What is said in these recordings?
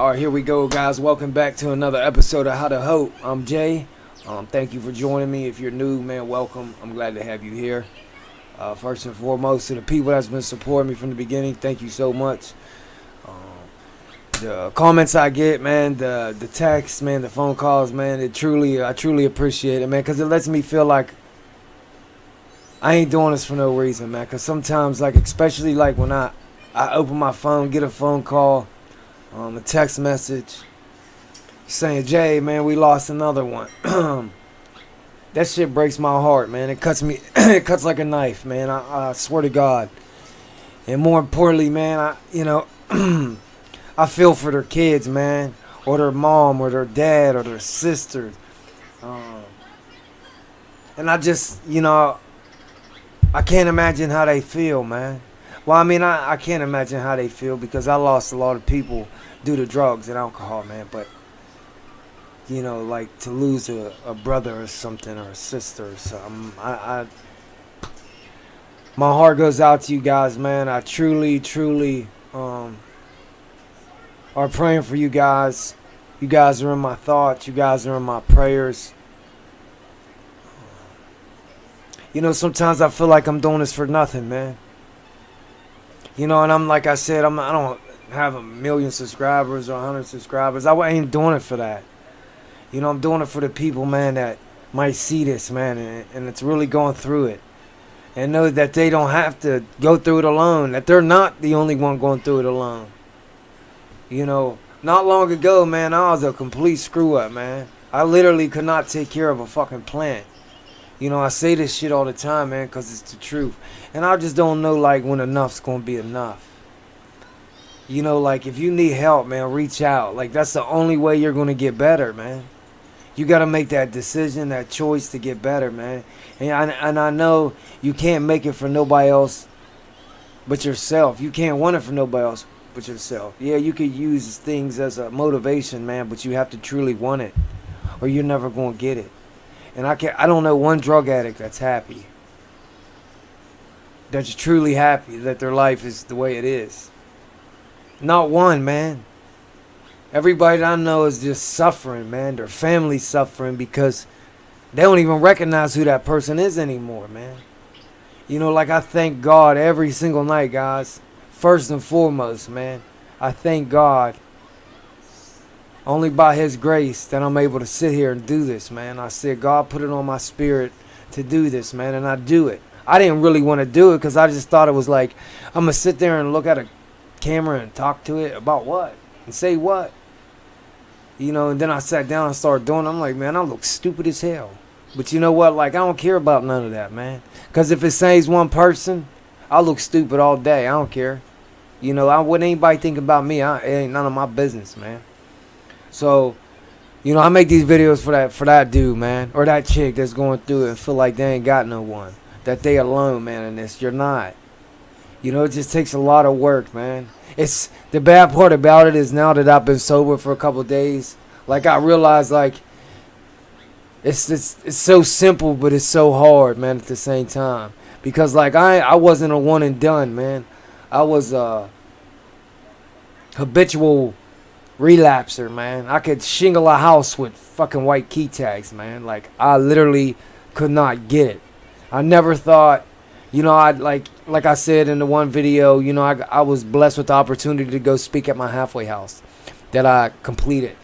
Alright, here we go, guys. Welcome back to another episode of How to Hope. I'm Jay. Thank you for joining me. If you're new, man, welcome. I'm glad to have you here. First and foremost, to the people that's been supporting me from the beginning, thank you so much. The comments I get, man, the texts, man, the phone calls, man, I truly appreciate it, man, because it lets me feel like I ain't doing this for no reason, man. Because sometimes, like, especially like when I open my phone, get a phone call, a text message saying, Jay, man, we lost another one. That shit breaks my heart, man. It cuts me, it cuts like a knife, man. I swear to God. And more importantly, man, I feel for their kids, man, or their mom, or their dad, or their sister. And I just, I can't imagine how they feel, man. Well, I mean, I can't imagine how they feel because I lost a lot of people due to drugs and alcohol, man. But, like to lose a brother or something or a sister or something, my heart goes out to you guys, man. I truly are praying for you guys. You guys are in my thoughts. You guys are in my prayers. Sometimes I feel like I'm doing this for nothing, man. And I'm like I said, I don't have 1 million subscribers or 100 subscribers. I ain't doing it for that. I'm doing it for the people, man, that might see this, man, and it's really going through it. And know that they don't have to go through it alone. That they're not the only one going through it alone. Not long ago, man, I was a complete screw up, man. I literally could not take care of a fucking plant. I say this shit all the time, man, because it's the truth. And I just don't know, like, when enough's going to be enough. Like, if you need help, man, reach out. Like, that's the only way you're going to get better, man. You got to make that decision, that choice to get better, man. And I know you can't make it for nobody else but yourself. You can't want it for nobody else but yourself. Yeah, you could use things as a motivation, man, but you have to truly want it, or you're never going to get it. And I don't know one drug addict that's happy. That's truly happy that their life is the way it is. Not one, man. Everybody that I know is just suffering, man. Their family's suffering because they don't even recognize who that person is anymore, man. Like I thank God every single night, guys. First and foremost, man. I thank God only by His grace that I'm able to sit here and do this, man. I said, God put it on my spirit to do this, man, and I do it. I didn't really want to do it because I just thought it was like, I'm going to sit there and look at a camera and talk to it about what? And say what? And then I sat down and started doing it. I'm like, man, I look stupid as hell. But you know what? Like, I don't care about none of that, man. Because if it saves one person, I look stupid all day. I don't care. What anybody think about me, it ain't none of my business, man. So, I make these videos for that dude, man, or that chick that's going through it and feel like they ain't got no one, that they alone, man, in this. You're not. It just takes a lot of work, man. It's the bad part about it is now that I've been sober for a couple of days, like I realize, like it's so simple, but it's so hard, man, at the same time. Because like I wasn't a one and done, man. I was a habitual relapser, man. I could shingle a house with fucking white key tags, man. Like I literally could not get it. I never thought, I'd like I said in the one video, I was blessed with the opportunity to go speak at my halfway house that I completed.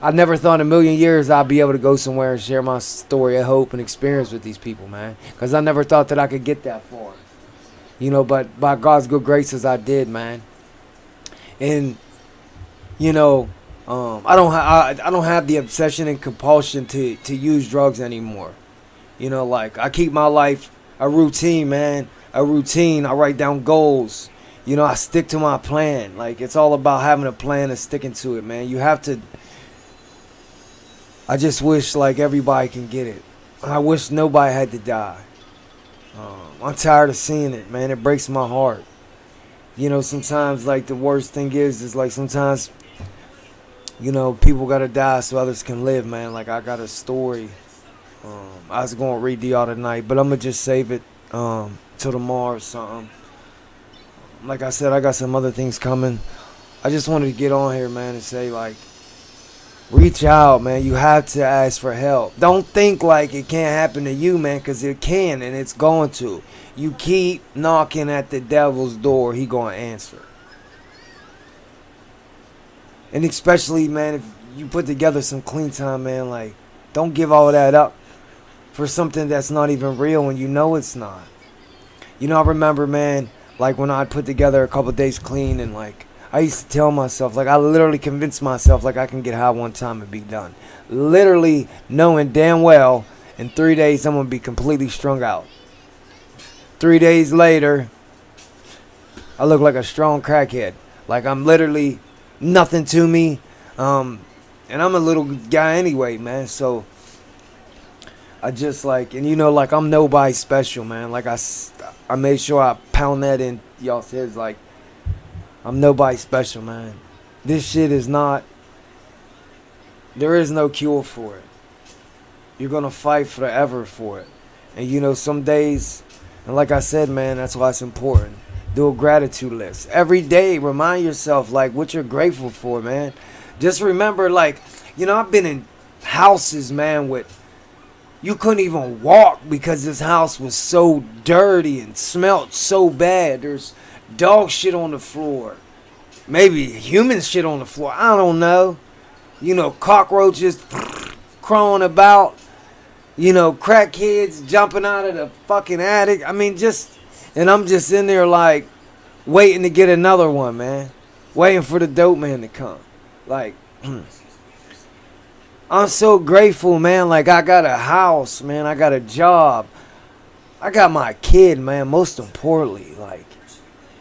I never thought in a million years I'd be able to go somewhere and share my story of hope and experience with these people, man. Because I never thought that I could get that far. But by God's good graces, I did, man. And I don't have the obsession and compulsion to use drugs anymore. Like I keep my life a routine, man. A routine. I write down goals. I stick to my plan. Like it's all about having a plan and sticking to it, man. You have to. I just wish like everybody can get it. I wish nobody had to die. I'm tired of seeing it, man. It breaks my heart. Sometimes like the worst thing is like sometimes, people gotta die so others can live, man. Like I got a story. I was gonna read to y'all tonight, but I'm gonna just save it till tomorrow or something. Like I said, I got some other things coming. I just wanted to get on here, man, and say, like, reach out, man. You have to ask for help. Don't think like it can't happen to you, man, because it can, and it's going to. You keep knocking at the devil's door, he going to answer. And especially, man, if you put together some clean time, man, like, don't give all that up for something that's not even real when you know it's not. You know, I remember, man, like when I put together a couple days clean, and like I used to tell myself, like I literally convinced myself like I can get high one time and be done. Literally knowing damn well in 3 days I'm going to be completely strung out. 3 days later, I look like a strong crackhead. Like I'm literally nothing to me. And I'm a little guy anyway, man. So I just like, and you know, like I'm nobody special, man. Like I made sure I pound that in y'all's heads. Like I'm nobody special, man. This shit is not, there is no cure for it. You're going to fight forever for it. And you know, some days, and like I said, man, that's why it's important. Do a gratitude list. Every day, remind yourself, like, what you're grateful for, man. Just remember, like, you know, I've been in houses, man, with, you couldn't even walk because this house was so dirty and smelled so bad. There's dog shit on the floor. Maybe human shit on the floor. I don't know. You know, cockroaches crawling about. You know, crackheads jumping out of the fucking attic. I mean, just, and I'm just in there like waiting to get another one, man. Waiting for the dope man to come. Like, I'm so grateful, man. Like, I got a house, man. I got a job. I got my kid, man. Most importantly, like,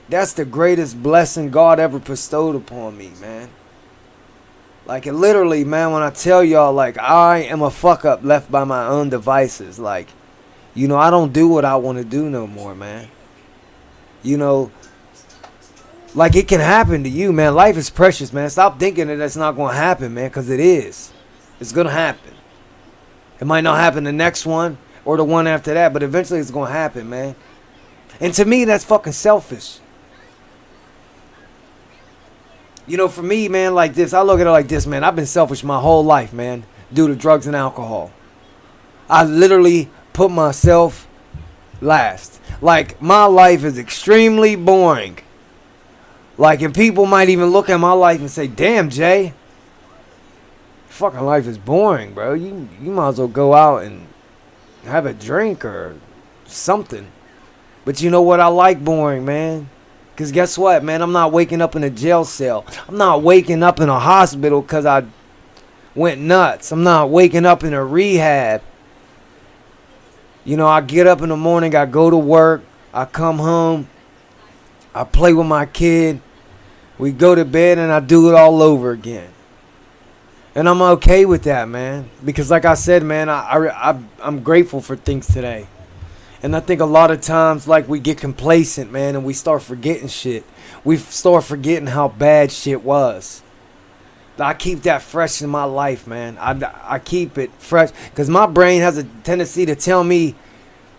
that's the greatest blessing God ever bestowed upon me, man. Like, it literally, man, when I tell y'all, like, I am a fuck up left by my own devices. Like, you know, I don't do what I want to do no more, man. You know, like, it can happen to you, man. Life is precious, man. Stop thinking that it's not going to happen, man, because it is. It's going to happen. It might not happen the next one or the one after that, but eventually it's going to happen, man. And to me, that's fucking selfish. You know, for me, man, like this, I look at it like this, man. I've been selfish my whole life, man, due to drugs and alcohol. I literally put myself last. Like, my life is extremely boring. Like, and people might even look at my life and say, damn, Jay, fucking life is boring, bro. You might as well go out and have a drink or something. But you know what? I like boring, man. Because guess what, man? I'm not waking up in a jail cell. I'm not waking up in a hospital because I went nuts. I'm not waking up in a rehab. You know, I get up in the morning, I go to work, I come home, I play with my kid, we go to bed, and I do it all over again. And I'm okay with that, man. Because like I said, man, I'm grateful for things today. And I think a lot of times, like, we get complacent, man, and we start forgetting shit. We start forgetting how bad shit was. I keep that fresh in my life, man. I keep it fresh because my brain has a tendency to tell me,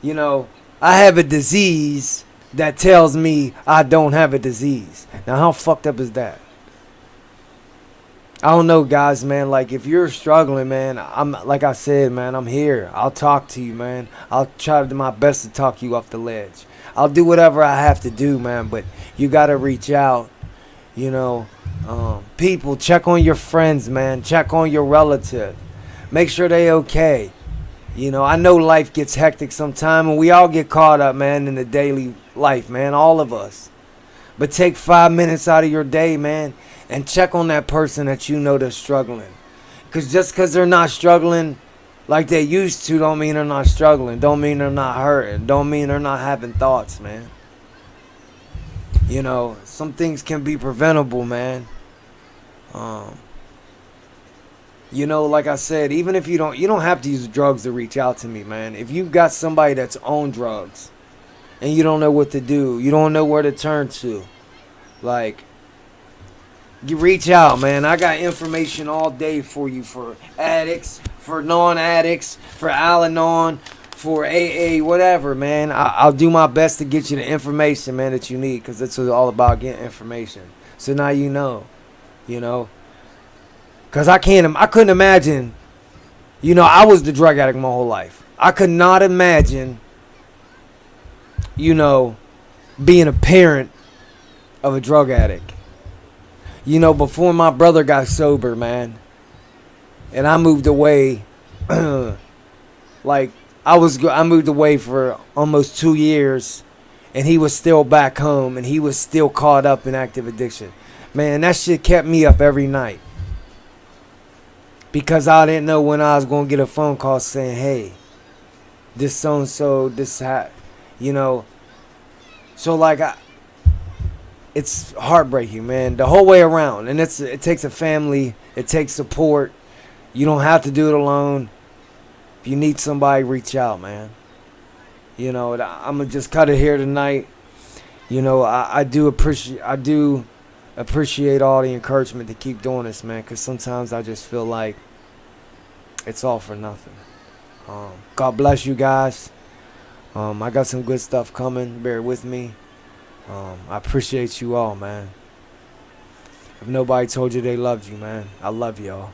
you know, I have a disease that tells me I don't have a disease. Now, how fucked up is that? I don't know, guys, man. Like, if you're struggling, man, I'm, like I said, man, I'm here. I'll talk to you, man. I'll try to do my best to talk you off the ledge. I'll do whatever I have to do, man. But you got to reach out, you know. People, check on your friends, man. Check on your relative. Make sure they okay. You know, I know life gets hectic sometime, and we all get caught up, man, in the daily life, man. All of us. But take 5 minutes out of your day, man, and check on that person that you know that's struggling. Because just because they're not struggling like they used to don't mean they're not struggling. Don't mean they're not hurting. Don't mean they're not having thoughts, man. You know, some things can be preventable, man. You know, like I said, even if you don't have to use drugs to reach out to me, man. If you've got somebody that's on drugs and you don't know what to do, you don't know where to turn to, like, you reach out, man. I got information all day for you, for addicts, for non-addicts, for Al-Anon, for AA, whatever, man. I'll do my best to get you the information, man, that you need, because it's all about getting information. So now you know, you know. Cause I couldn't imagine, you know, I was the drug addict my whole life. I could not imagine, you know, being a parent of a drug addict. You know, before my brother got sober, man, and I moved away, like I moved away for almost 2 years, and he was still back home, and he was still caught up in active addiction. Man, that shit kept me up every night because I didn't know when I was gonna get a phone call saying, "Hey, this so and so, you know." So like it's heartbreaking, man, the whole way around, and it takes a family, it takes support. You don't have to do it alone. If you need somebody, reach out, man. You know, I'm gonna just cut it here tonight. You know, I do appreciate all the encouragement to keep doing this, man, because sometimes I just feel like it's all for nothing. God bless you guys. I got some good stuff coming. Bear with me. I appreciate you all, man. If nobody told you they loved you, man, I love y'all.